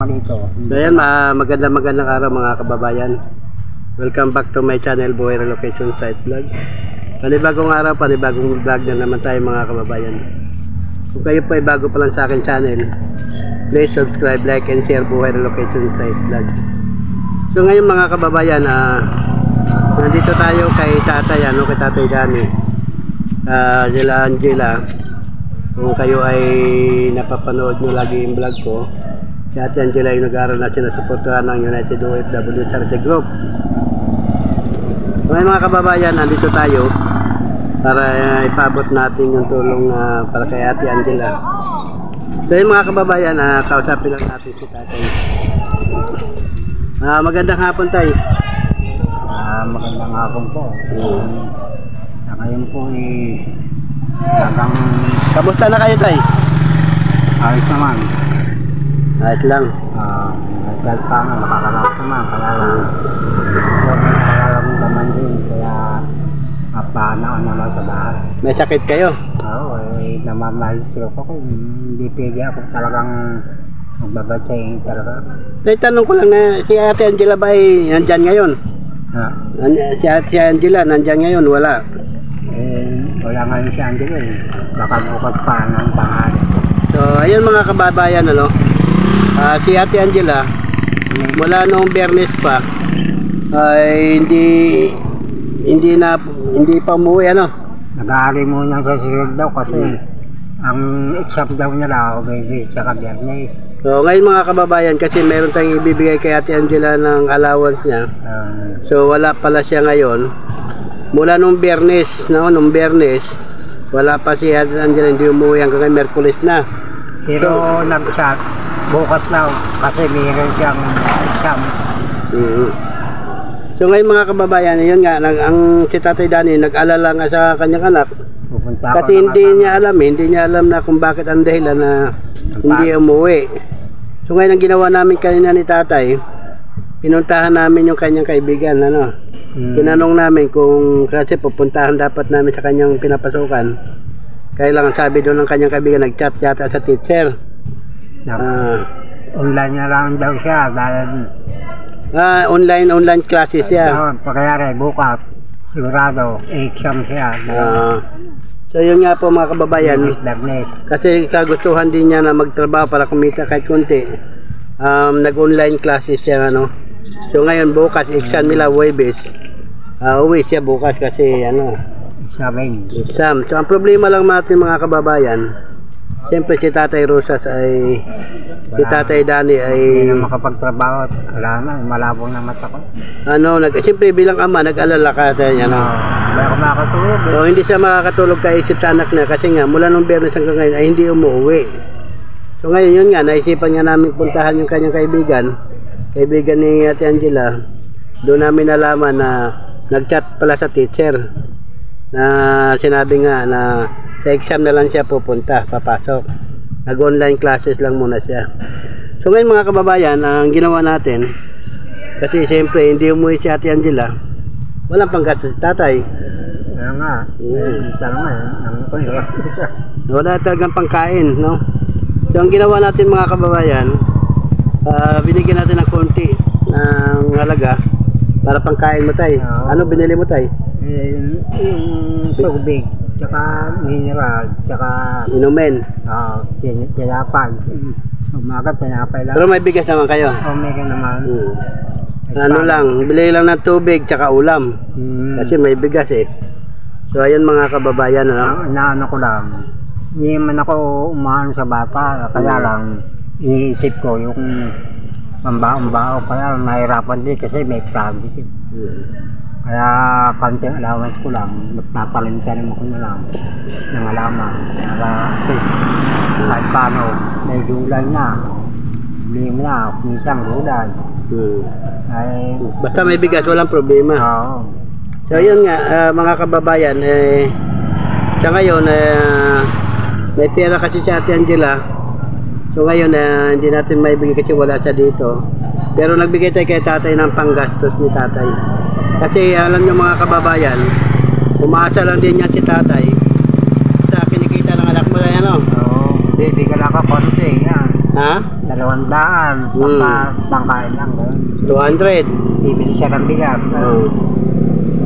Dito. So yan, magandang araw mga kababayan. Welcome back to my channel, Buhay Relocation Site Vlog. Panibagong araw, panibagong vlog na naman tayo mga kababayan. Kung kayo po ay bago pa lang sa akin channel, please subscribe, like, and share Buhay Relocation Site Vlog. So ngayon mga kababayan, nandito tayo kay tatay, kay tatay Danny, Jela Angela. Kung kayo ay napapanood nyo lagi yung vlog ko, si Ate Angela yung nag-aaral na sinusuportahan ng United OFW Charity Group. Ngayon mga kababayan, nandito tayo para ipabot natin yung tulong para kay Ate Angela. So yung mga kababayan, kausapin lang natin si tatay. Magandang hapon tayo. Magandang hapon po. Ngayon po talagang Kamusta na kayo tayo? ayos naman. Ayos lang. Nagkalpangan, nakakalap naman. Kaya lang nakakaramdaman din. Kaya mapanaan naman sa bahay. May sakit kayo? Oo, namamahal-stroke ako. Hindi pwede ako talagang magbabatay talaga. Tay, tanong ko lang na si Ate Angela ba ay nandyan ngayon? Si Ate Angela nandyan ngayon? Wala. Wala ngayon si Angelo baka bukas pa ng tanghali. So ayun mga kababayan, si Ate Angela mula noong Biyernes pa ay hindi pa umuwi Nag-aari muna sa susunod daw kasi ang exam daw nila baby tsaka Biyernes. So ngayon mga kababayan, kasi meron tayong ibibigay kay Ate Angela ng allowance niya. So wala pala siya ngayon. Mula nung Biyernes, wala pa si Ate Angela, hindi umuwi hanggang Merkulis na. Pero nag-chat bukas daw kasi mayroon siyang exam. So ngayon mga kababayan, yun nga, ang si Tatay Danny nag-alala nga sa kanyang anak. Kasi hindi niya alam na kung bakit ang dahilan na hindi umuwi. So ngayon ang ginawa namin kanina ni Tatay, pinuntahan namin yung kanyang kaibigan, Tinanong namin kung kasi pupuntahan dapat namin sa kanyang pinapasukan. Kailangan sabi doon ng kanyang kaibigan, nag-chat yata sa teacher. Online na lang daw siya dahil online classes siya. Pagkayari bukas sigurado exam siya. So yun nga po mga kababayan, kasi kagustuhan din niya na magtrabaho para kumita kahit kunti. Nag-online classes siya, So ngayon bukas exam nila Huwebes. Uwi siya bukas kasi exam. So ang problema lang natin mga kababayan, siyempre si Tatay Rosas si Tatay Danny ay hindi na makapagtrabaho. Wala na, malabong na mata ko. Siyempre bilang ama, nag-alala ka niya, Hindi ako makakatulog. So hindi siya makakatulog kaisip sa anak niya kasi nga mula nung Biyernes hanggang ngayon ay hindi umuwi. So ngayon yun nga, naisipan nga namin puntahan yung kanyang kaibigan ni Ate Angela. Doon namin nalaman na nag-chat pala sa teacher na sinabi nga na sa exam na lang siya papasok. Nag-online classes lang muna siya. So ngayon mga kababayan, ang ginawa natin, kasi siyempre hindi umuwi si Ate Angela, walang panggastos si tatay. Kaya nga, wala talagang pangkain, So ang ginawa natin mga kababayan, binigyan natin ng konti ng halaga para pangkain mo tayo. Ano binili mo tayo? Yung tubig, tsaka mineral, tsaka inumin. Tinapan. Umaga tinapay lang. Pero may bigas naman kayo? Meron naman. Bili lang ng tubig tsaka ulam. Kasi may bigas So ayun mga kababayan, Naano ko lang. Hindi man ako umahan sa bata, kaya lang iniisip ko yung pambao-bao, kaya nahirapan din kasi may project. Kaya konting allowance ko lang, nagpapalintanin mo ko na lang ng alaman. Kahit paano, may gulay na. Bili mo na, minsan gulay. Basta may bigas, walang problema. So yun nga, mga kababayan, sa ngayon, may pera kasi si Ate Angela. So ngayon hindi natin maibigay kasi wala siya dito. Pero nagbigay tayo kay tatay ng panggastos ni tatay. Kasi alam nyo mga kababayan, umaasa lang din niya si tatay sa kinikita ng anak mo. Hindi ka nakakonti yan. Ha? 200. Pangkain lang. Ganun. 200. Bibili siya ng bigas. Oh.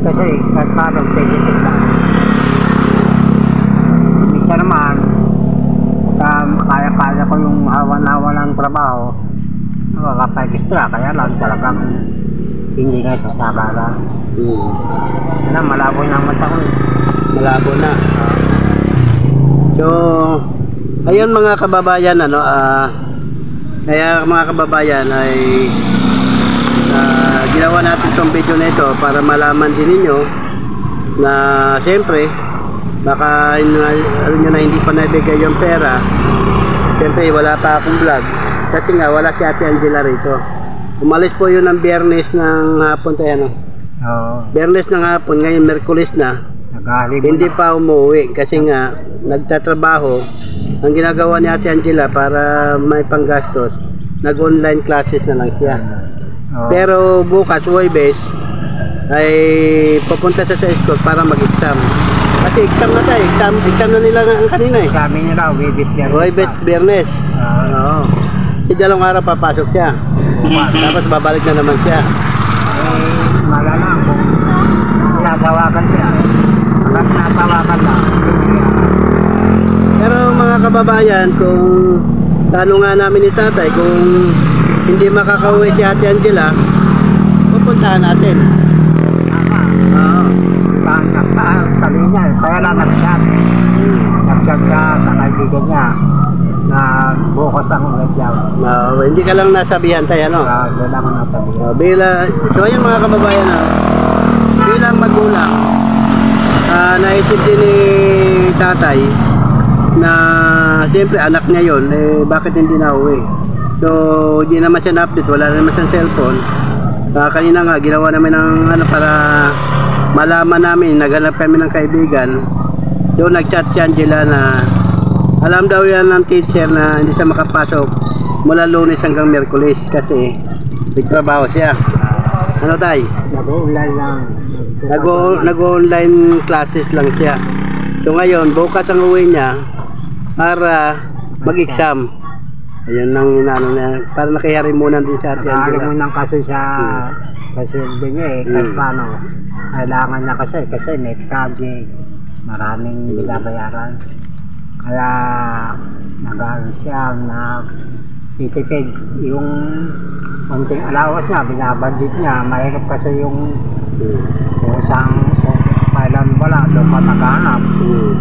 Kasi kahit paano, tigitig lang. Minsan naman, kaya-kaya ko yung hawa-hawa ng trabaho, nakakapag-extra, kaya lang talagang hindi na sasabara. Ano, malabo na ang mata ko. Malabo na. So, ayun mga kababayan, ano, kaya mga kababayan ay ginawa natin itong video na ito para malaman din ninyo na siyempre baka alam nyo na hindi pa naibigay yung pera. Siyempre wala pa akong vlog kasi nga wala si Ate Angela rito. Umalis po yun ng Biyernes ng hapon tayo, ano? Biyernes ng hapon, ngayon Merkulis na. Hindi pa umuwi kasi nga nagtatrabaho. Ang ginagawa ni Ate Angela para may panggastos, nag-online classes na lang siya. Pero bukas, Huwebes, ay pupunta sa school para mag-exam. Kasi exam na tayo, exam na nila ang kanina eh. Sabi nila, Huwebes, Biyernes. Oo. Si dalawang araw papasok siya. Tapos babalik na naman siya. Malala kung natawagan siya. Kapag natawagan lang. Pero mga kababayan, kung tanong namin ni tatay, kung hindi makakauwi si Ate Angela, pupuntahan natin. Oo. Kanina, kaya lang nag-chat. Nag-chat ka sa kaibigan niya na bukas ang ulat. Hindi ka lang nasabihan tayo, ano? Doon ako nasabihan. So ayun mga kababayan, bilang magulang, naisip din ni tatay na siyempre anak niya yun, bakit hindi na uwi? So hindi naman siya na-update, wala naman siyang cellphone. Kanina nga ginawa namin ng ano para malaman namin, naghanap kami ng kaibigan. Doon nag-chat si Angela na alam daw yan ng teacher na hindi siya makapasok mula Lunes hanggang Miyerkules kasi nagtrabaho siya. Ano tay? Nag-online lang. Nag-online classes lang siya. So ngayon, bukas ang uwi niya para mag-exam. Ayun nang inaano na, para nakiharimunan din sa Ate Angela. Nakiharimunan kasi sa silbi niya eh. Kahit paano, kailangan na kasi may project, maraming binabayaran. Kaya nag-aaral siya na titipid yung konting allowance niya, binabandit niya. Mahirap kasi yung isang kailan wala, doon pa naghanap.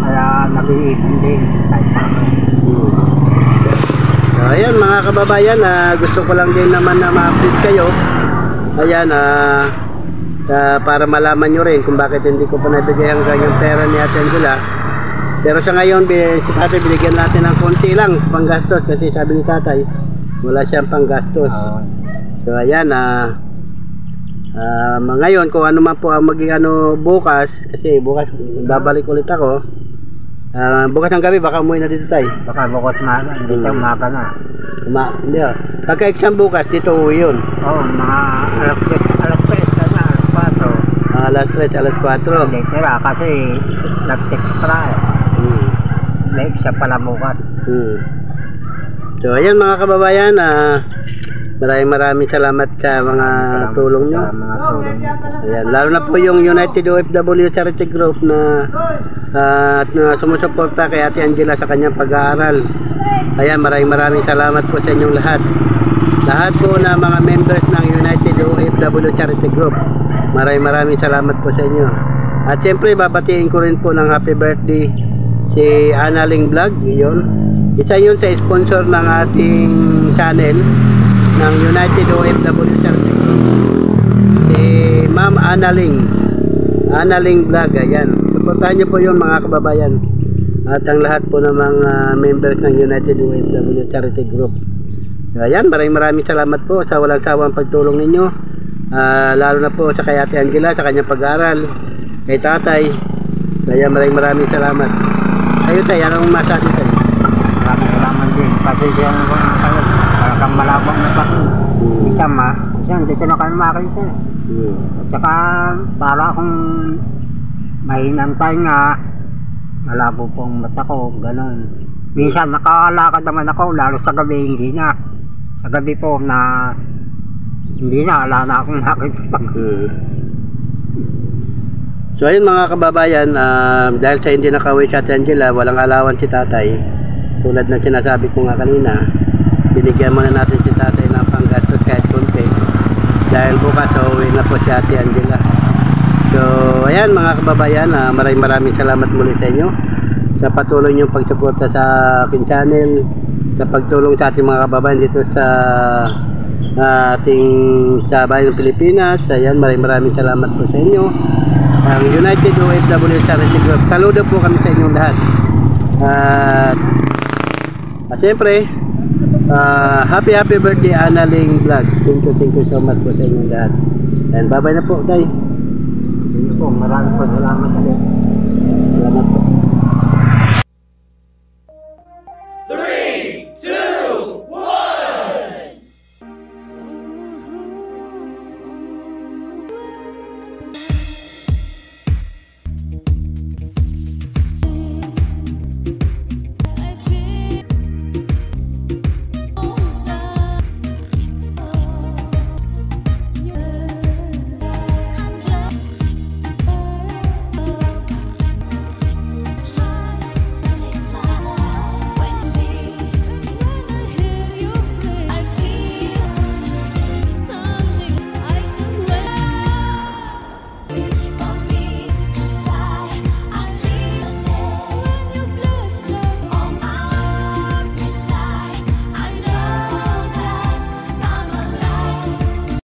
Kaya nag-iipon din kahit paano. So, ayan mga kababayan, gusto ko lang din naman na ma-update kayo. Ayan, para malaman nyo rin kung bakit hindi ko pa nabigay hanggang yung pera ni Ate Angela. Pero sa ngayon, si tatay binigyan natin ng konti lang panggastos kasi sabi ni tatay wala siyang panggastos. So ayan, ngayon kung ano man po ang maging bukas, kasi bukas babalik ulit ako. Bukas ng gabi baka umuwi na dito tayo. Baka bukas maga, dito umaga na. Hindi pagka exam bukas dito uwi yun. Mga alas 3 na, alas 4. Alas 4. Hindi tira kasi nag-text pa like siya pala bukas. So ayan mga kababayan, maraming salamat sa mga tulong nyo. Ayan, lalo na po yung United OFW Charity Group na sumusuporta kay Ate Angela sa kanyang pag-aaral. Ayan, maraming salamat po sa inyong lahat. Lahat po na mga members ng United OFW Charity Group, maraming salamat po sa inyo. At siyempre babatiin ko rin po ng happy birthday si Analing Vlog. Yun, isa yun sa sponsor ng ating channel ng United OFW Charity Group, si Ma'am Analing Vlog. Ayan, supportahan nyo po yun mga kababayan, at ang lahat po ng mga members ng United OFW Charity Group. Ayan, maraming salamat po sa walang sawang pagtulong ninyo, lalo na po sa kay Ate Angela sa kanyang pag-aaral, kay tatay. Kaya maraming salamat. Kayo tayo, anong masabi tayo? Maraming salamat din. Pasensya na ko ng kayo. Para kang malabang na pa. Isa, dito na kayo makita. At saka, para akong mahinantay nga, malabo pong mata ko, gano'n. Minsan nakakalakad naman ako, lalo sa gabi hindi na. Sa gabi po na hindi na, wala na akong nakita. So ayun mga kababayan, dahil sa hindi nakauwi si Ate Angela, walang alawan si tatay. Tulad na sinasabi ko nga kanina, binigyan muna natin si tatay ng panggastos kahit konti. Dahil bukas uuwi na po si Ate Angela. So ayan mga kababayan, maraming salamat muli sa inyo sa patuloy niyong pagsuporta sa aking channel, sa pagtulong sa ating mga kababayan dito sa ating sa bayan ng Pilipinas. Ayan, maraming salamat po sa inyo. Ang United OFW Charity Group, saludo po kami sa inyong lahat. At siyempre, happy birthday Analing Vlog. Thank you so much po sa inyong lahat. And bye bye na po, tay. Hindi po, maraming salamat ulit.